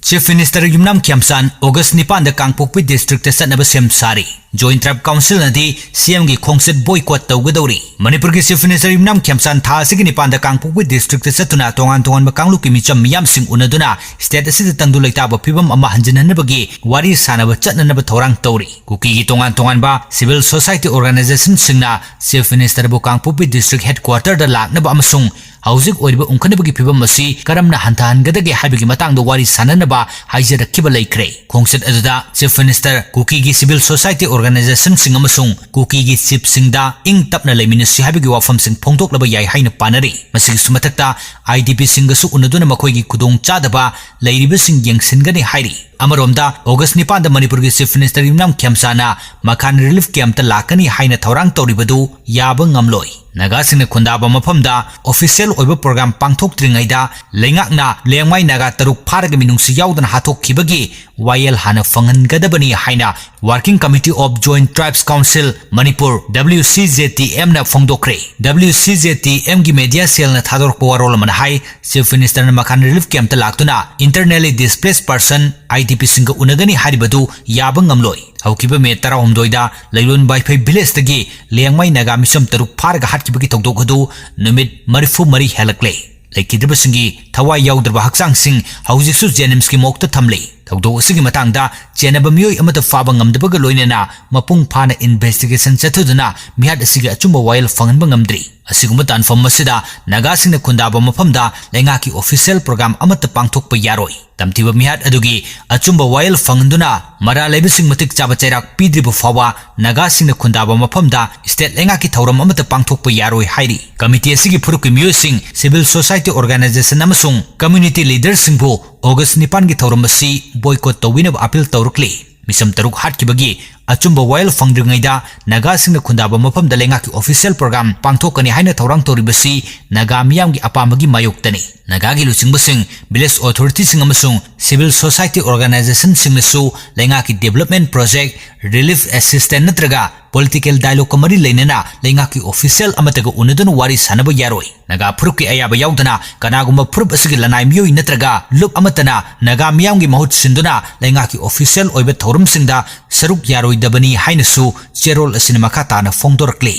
Chief Minister Yumnam Khemchand August Nipan the Kangpokpi district chatnaba sem sari Joint Tribe Council nadi CM gi khongchat boycott tougadouri Manipur gi Chief Minister Yumnam Khemchand tha asigi Nipan the Kangpokpi district chatuna tongan ba kanglu ki micham miyam sing unaduna state asida tangdu leitaba phibam ama hanjinhanabagi wari sanaba chatnaba thourang touri kuki gi tongan ba civil society organization singna Chief Minister bu Kangpokpi district headquarter da laknaba amasung Hauzik oiriba ungkhanabagi phibam asi karamna hantahangadage haibigi matangda wari sananaba haijarakiba laikre khongchat aduda Chief Minister kuki gi civil society organization sing amasung kuki gi chief singda ing tapna leiminasi haibigi wafam sing phongdoklaba yai haina panari masigi sumathakta IDP singasu unaduna makoigi kudong chadaba leiriba sing yengsingani hairi Amaromda August Nipan the Manipur gi Chief Minister Yumnam Khemchand Makhan relief camp ta lakani haina thourang touribadu yaba ngamloi Naga sing khundaba mafamda official oiba program pangthok tringaida leingakna lengmai naga taruk pharaga minungsi yaudana hathok khibagi YL hana fangan gadabani haina Working Committee of Joint Tribes Council Manipur WCJTM na phongdokre WCJTM gi media cell na thadork warol man hai Chief Minister na Makhan relief camp ta laktuna internally displaced person IDP singa unagani haribadu yaba ngamloi Haukiba me tara homdoida lailon bai phai village tagi lengmai naga misam taruk pharaga hatkibagi togdokadu numit marifu mari helakle laikidaba singi thawai yaudrba haksang sing haujiksu jenims ki mokta thamle thogdo asigi matangda chenaba miyoi amata faba ngamdabaga loinena mapung phana investigation chathuduna mihad asigi achumba wail fanganba ngamdri asiguma tanfam masida naga singna khundaba mafamda lenga ki official program amata pangthokpa yaroi tamtiba mihad adugi achumba wail fanganduna mara lebising matik chaba chairak pidriba fawa naga singna khundaba mafamda state lenga ki thauram amata pangthokpa yaroi hairi committee asigi phuruk miyoi sing civil society organization amasung community leaders singbu August Nipan gi thauram asi boycott tawinab appeal tawrukli misam taruk hatkibagi achumba wail fangdringaida naga singna khundaba mafam da lenga ki official program pangthokani haina thourang toribasi naga miyam gi apamagi mayoktani naga gi luchingba sing village authority sing amasung civil society organization singnasu lenga ki development project relief assistance natraga political dialogue kamari leinana lenga ki official amataga unadun wari sanaba yaroi naga phuruk ki ayaba yaudana kanagumba phuruk asigi lanai miyoi natraga lup amatana naga miyam gi mahut sinduna lenga ki official oiba thorum singda saruk yaroi dabani hainasu cherol asina makata na phongdorakle